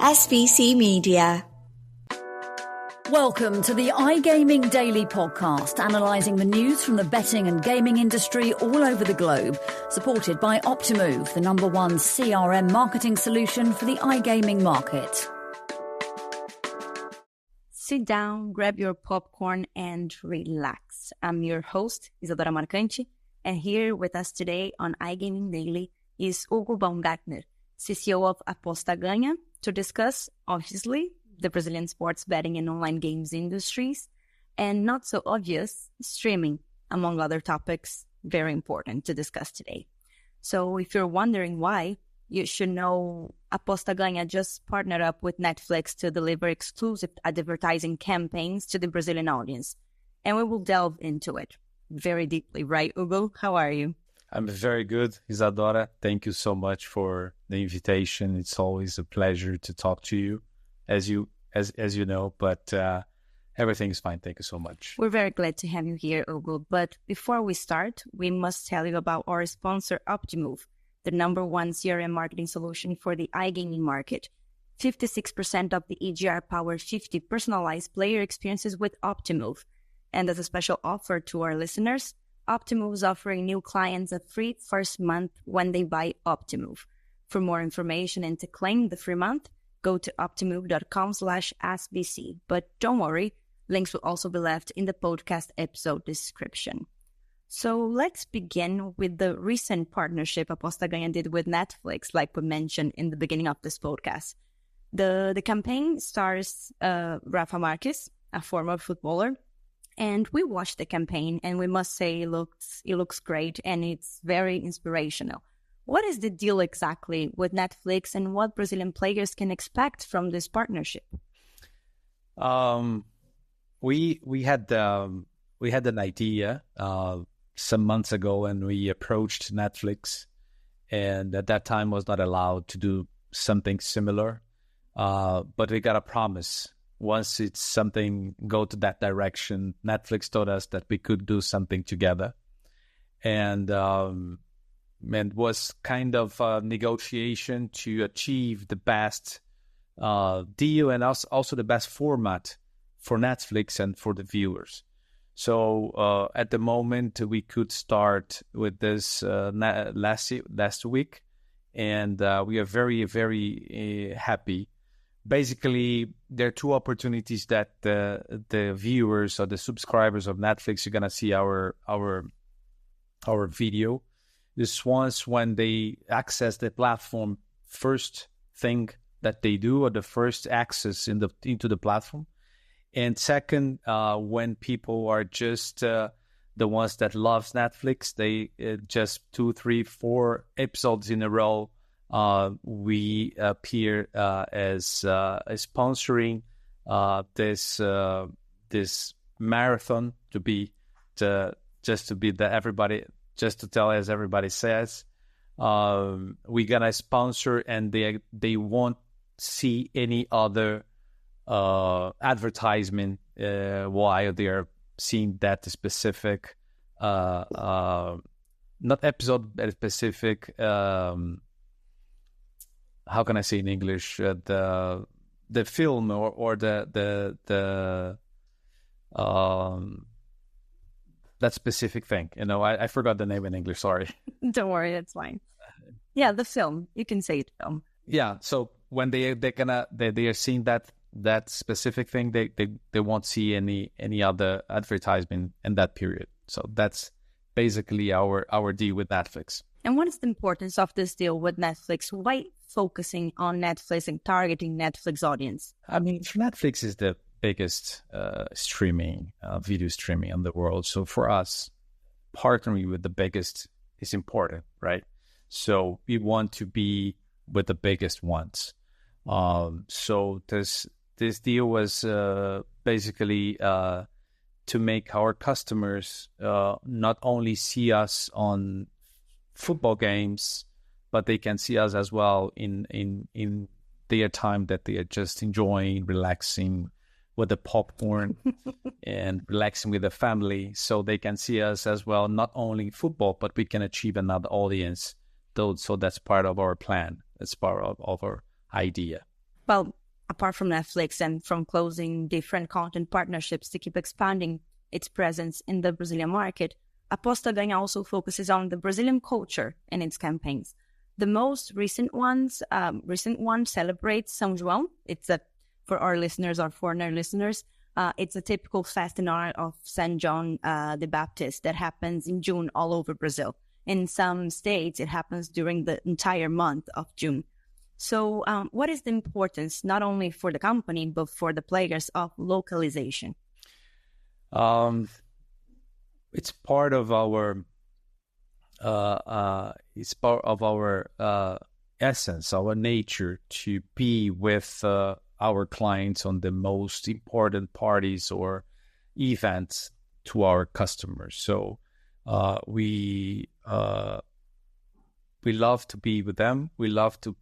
SBC Media. Welcome to the iGaming Daily Podcast, analysing the news from the betting and gaming industry all over the globe, supported by Optimove, the #1 CRM marketing solution for the iGaming market. Sit down, grab your popcorn and relax. I'm your host, Isadora Marcante, and here with us today on iGaming Daily is Hugo Baungartner, CCO of Aposta Ganha, to discuss, obviously, the Brazilian sports betting and online games industries, and not so obvious, streaming, among other topics very important to discuss today. So if you're wondering why, you should know Aposta Ganha just partnered up with Netflix to deliver exclusive advertising campaigns to the Brazilian audience. And we will delve into it very deeply, right, Hugo? How are you? I'm very good, Isadora. Thank you so much for the invitation. It's always a pleasure to talk to you, as you know, but everything is fine. Thank you so much. We're very glad to have you here, Hugo. But before we start, we must tell you about our sponsor, Optimove, the #1 CRM marketing solution for the iGaming market. 56% of the EGR Power 50 personalized player experiences with Optimove. And as a special offer to our listeners, Optimove is offering new clients a free first month when they buy Optimove. For more information and to claim the free month, go to optimove.com/SBC. But don't worry, links will also be left in the podcast episode description. So let's begin with the recent partnership Aposta Ganha did with Netflix, like we mentioned in the beginning of this podcast. The campaign stars Rafa Marquez, a former footballer, and we watched the campaign, and we must say it looks great, and it's very inspirational. What is the deal exactly with Netflix, and what Brazilian players can expect from this partnership? We had an idea some months ago, and we approached Netflix, and at that time was not allowed to do something similar, but we got a promise. Once it's something go to that direction, Netflix told us that we could do something together, and was kind of a negotiation to achieve the best deal and also the best format for Netflix and for the viewers. So at the moment, we could start with this last week, and we are very, very happy. Basically, there are two opportunities that the viewers or the subscribers of Netflix are gonna see our video. This one's when they access the platform, first thing that they do, or the first access into the platform. And second, when people are just the ones that loves Netflix, they just 2, 3, 4 episodes in a row, we appear as sponsoring this marathon just to tell, as everybody says, we're gonna sponsor, and they won't see any other advertisement while they are seeing that specific not episode, but specific how can I say in English, the film or the that specific thing. I forgot the name in English, sorry. Don't worry, that's fine. Yeah, the film. You can say it, film. Yeah, so when they are seeing that specific thing, they won't see any other advertisement in that period. So that's basically our deal with Netflix. And what is the importance of this deal with Netflix? Why focusing on Netflix and targeting Netflix audience? I mean, Netflix is the biggest video streaming in the world. So for us, partnering with the biggest is important, right? So we want to be with the biggest ones. So this deal was basically to make our customers not only see us on football games, but they can see us as well in their time that they are just enjoying, relaxing with the popcorn and relaxing with the family. So they can see us as well, not only football, but we can achieve another audience. So that's part of our plan. That's part of our idea. Well, apart from Netflix and from closing different content partnerships to keep expanding its presence in the Brazilian market, Aposta Ganha also focuses on the Brazilian culture in its campaigns. The most recent one celebrates São João. For our listeners or foreigner listeners, it's a typical fast in honor of Saint John the Baptist that happens in June all over Brazil. In some states, it happens during the entire month of June. So what is the importance, not only for the company, but for the players, of localization? It's part of our essence, our nature, to be with our clients on the most important parties or events to our customers. So we love to be with them. We love to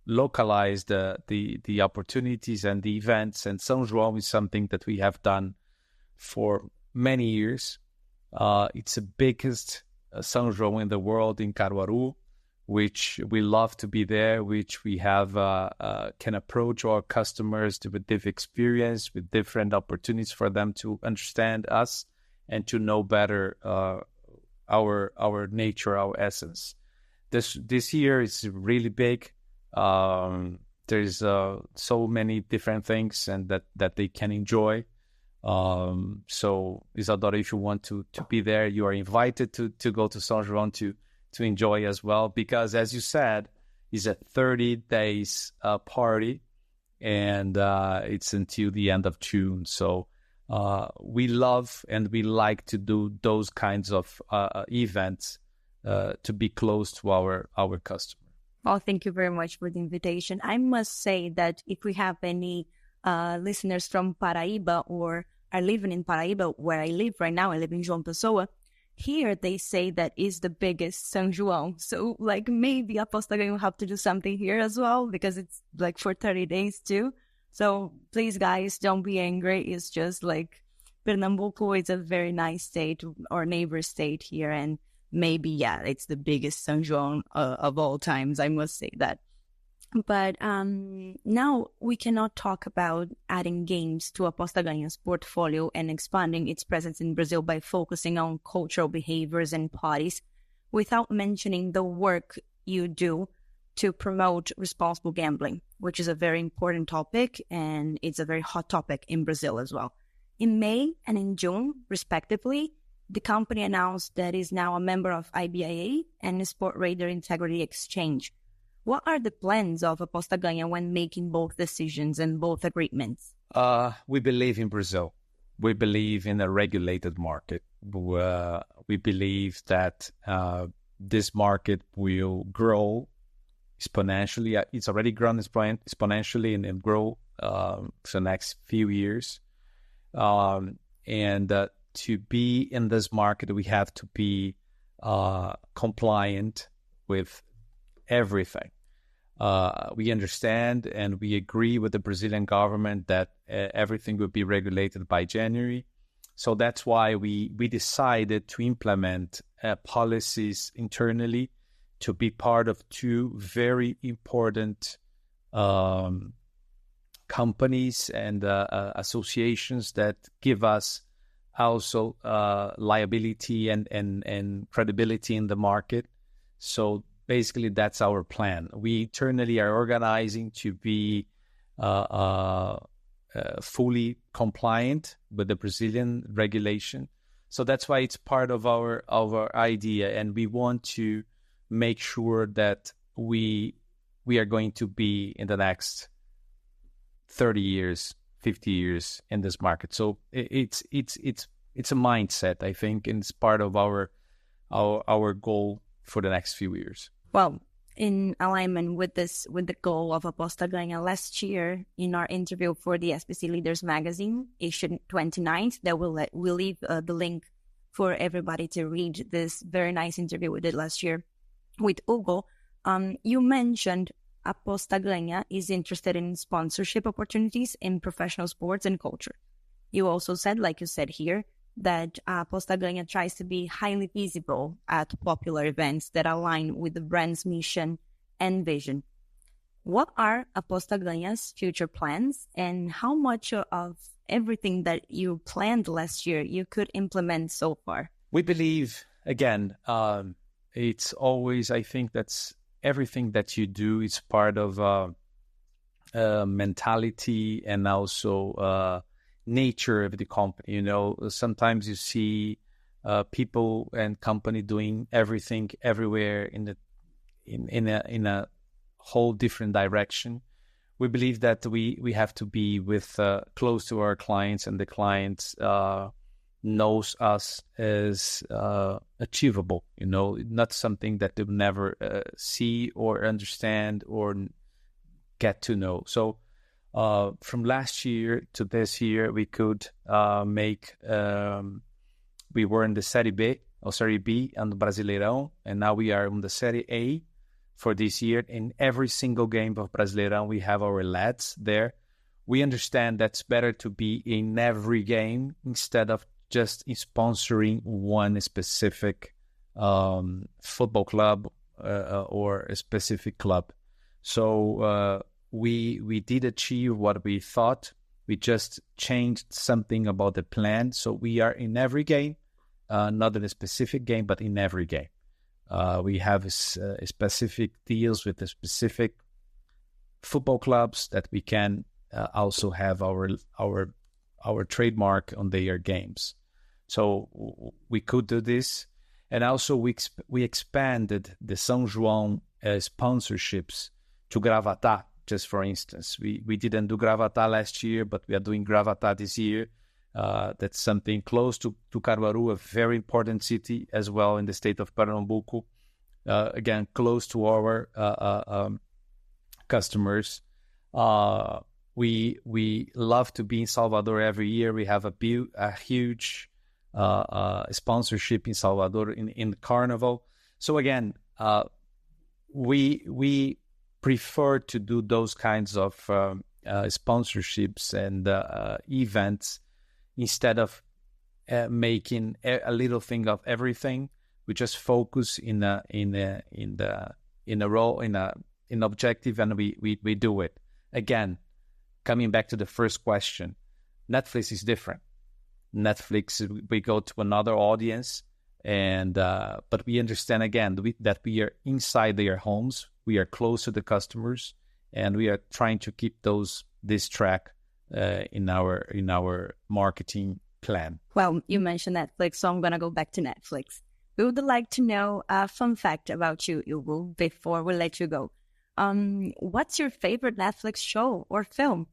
localize the opportunities and the events. And São João is something that we have done for many years. It's the biggest São João in the world in Caruaru, which we love to be there, which we have can approach our customers with different experience, with different opportunities for them to understand us and to know better our nature, our essence. This year is really big. There's so many different things and that they can enjoy. So Isadora, if you want to be there, you are invited to go to São João to enjoy as well, because as you said, it's a 30 days party, and it's until the end of June. So we love and we like to do those kinds of events to be close to our customer. Well, thank you very much for the invitation. I must say that if we have any listeners from Paraíba or are living in Paraíba, where I live right now, I live in João Pessoa, here they say that is the biggest São João. So like maybe Aposta Ganha will have to do something here as well, because it's like for 30 days too. So please guys, don't be angry. It's just like Pernambuco is a very nice state or neighbor state here, and maybe, yeah, it's the biggest São João of all times, I must say that. But now we cannot talk about adding games to Aposta Ganha's portfolio and expanding its presence in Brazil by focusing on cultural behaviors and parties without mentioning the work you do to promote responsible gambling, which is a very important topic, and it's a very hot topic in Brazil as well. In May and in June, respectively, the company announced that it is now a member of IBIA and Sportradar Integrity Exchange. What are the plans of Aposta Ganha when making both decisions and both agreements? We believe in Brazil. We believe in a regulated market. We believe that this market will grow exponentially. It's already grown exponentially and grow for the next few years. To be in this market, we have to be compliant with everything. We understand and we agree with the Brazilian government that everything will be regulated by January. So that's why we decided to implement policies internally to be part of two very important companies and associations that give us also liability and credibility in the market. So basically, that's our plan. We internally are organizing to be fully compliant with the Brazilian regulation. So that's why it's part of our idea, and we want to make sure that we are going to be in the next 30 years, 50 years in this market. So it's a mindset, I think, and it's part of our goal for the next few years. Well, in alignment with the goal of Aposta Ganha, last year in our interview for the SBC Leaders magazine, issue 29th, that we'll leave the link for everybody to read this very nice interview we did last year with Hugo. You mentioned Aposta Ganha is interested in sponsorship opportunities in professional sports and culture. You also said, like you said here, that Aposta Ganha tries to be highly visible at popular events that align with the brand's mission and vision. what are Aposta Ganha's future plans, and how much of everything that you planned last year you could implement so far? We believe, again, it's always, I think that's everything that you do is part of mentality and also nature of the company. Sometimes you see people and company doing everything everywhere in a whole different direction. We believe that we have to be close to our clients, and the clients knows us as achievable, not something that they'll never see or understand or get to know. So from last year to this year, we could make, we were in the Serie B or Serie B on the Brasileirão, and now we are in the Serie A for this year. In every single game of Brasileirão, we have our lads there. We understand that's better to be in every game instead of just sponsoring one specific football club or a specific club. So we did achieve what we thought. We just changed something about the plan. So we are in every game, not in a specific game, but in every game. We have specific deals with the specific football clubs that we can also have our trademark on their games. So we could do this. And also we expanded the São João sponsorships to Gravatá, just for instance. We didn't do Gravatá last year, but we are doing Gravatá this year. That's something close to Caruaru, a very important city as well in the state of Pernambuco. Again, close to our customers. We love to be in Salvador every year. We have a huge sponsorship in Salvador in the Carnival. So again, we prefer to do those kinds of sponsorships and events instead of making a little thing of everything. We just focus in an objective, and we do it. Again, coming back to the first question, Netflix is different. Netflix, we go to another audience, and but we understand again that we are inside their homes. We are close to the customers, and we are trying to keep this track in our marketing plan. Well, you mentioned Netflix, so I'm gonna go back to Netflix. We would like to know a fun fact about you, Hugo, before we let you go. What's your favorite Netflix show or film?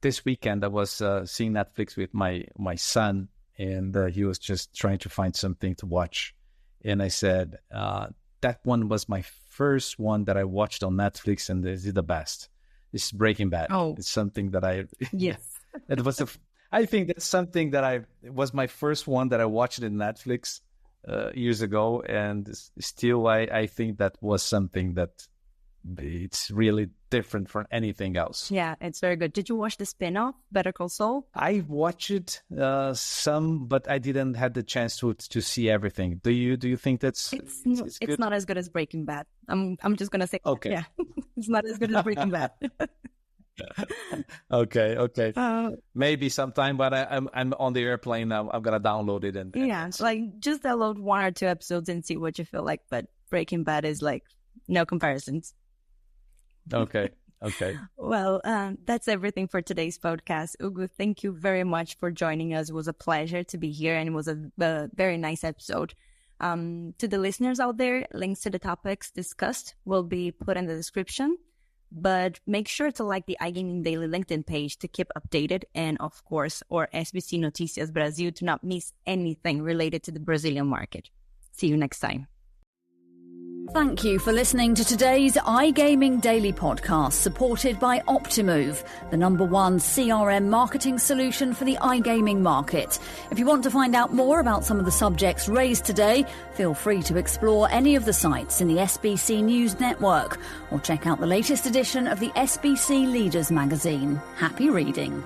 This weekend I was seeing Netflix with my son, and he was just trying to find something to watch. And I said, that one was my first one that I watched on Netflix, and this is the best. It's Breaking Bad. Oh. It's something that Yes. I think that's something that it was my first one that I watched in Netflix years ago, and still I think that was something that it's really different from anything else. Yeah, it's very good. Did you watch the spin-off, Better Call Saul? I watched some, but I didn't have the chance to see everything. Do you think that's it's not as good as Breaking Bad? I'm just gonna say okay. Yeah, it's not as good as Breaking Bad. Okay. Maybe sometime, but I'm on the airplane now. I'm gonna download it and just download 1 or 2 episodes and see what you feel like. But Breaking Bad is like no comparisons. Okay. Well, that's everything for today's podcast. Hugo, thank you very much for joining us. It was a pleasure to be here, and it was a very nice episode. To the listeners out there, links to the topics discussed will be put in the description. But make sure to like the iGaming Daily LinkedIn page to keep updated, and of course, our SBC Noticias Brasil to not miss anything related to the Brazilian market. See you next time. Thank you for listening to today's iGaming Daily podcast, supported by Optimove, the #1 CRM marketing solution for the iGaming market. If you want to find out more about some of the subjects raised today, feel free to explore any of the sites in the SBC News Network or check out the latest edition of the SBC Leaders magazine. Happy reading.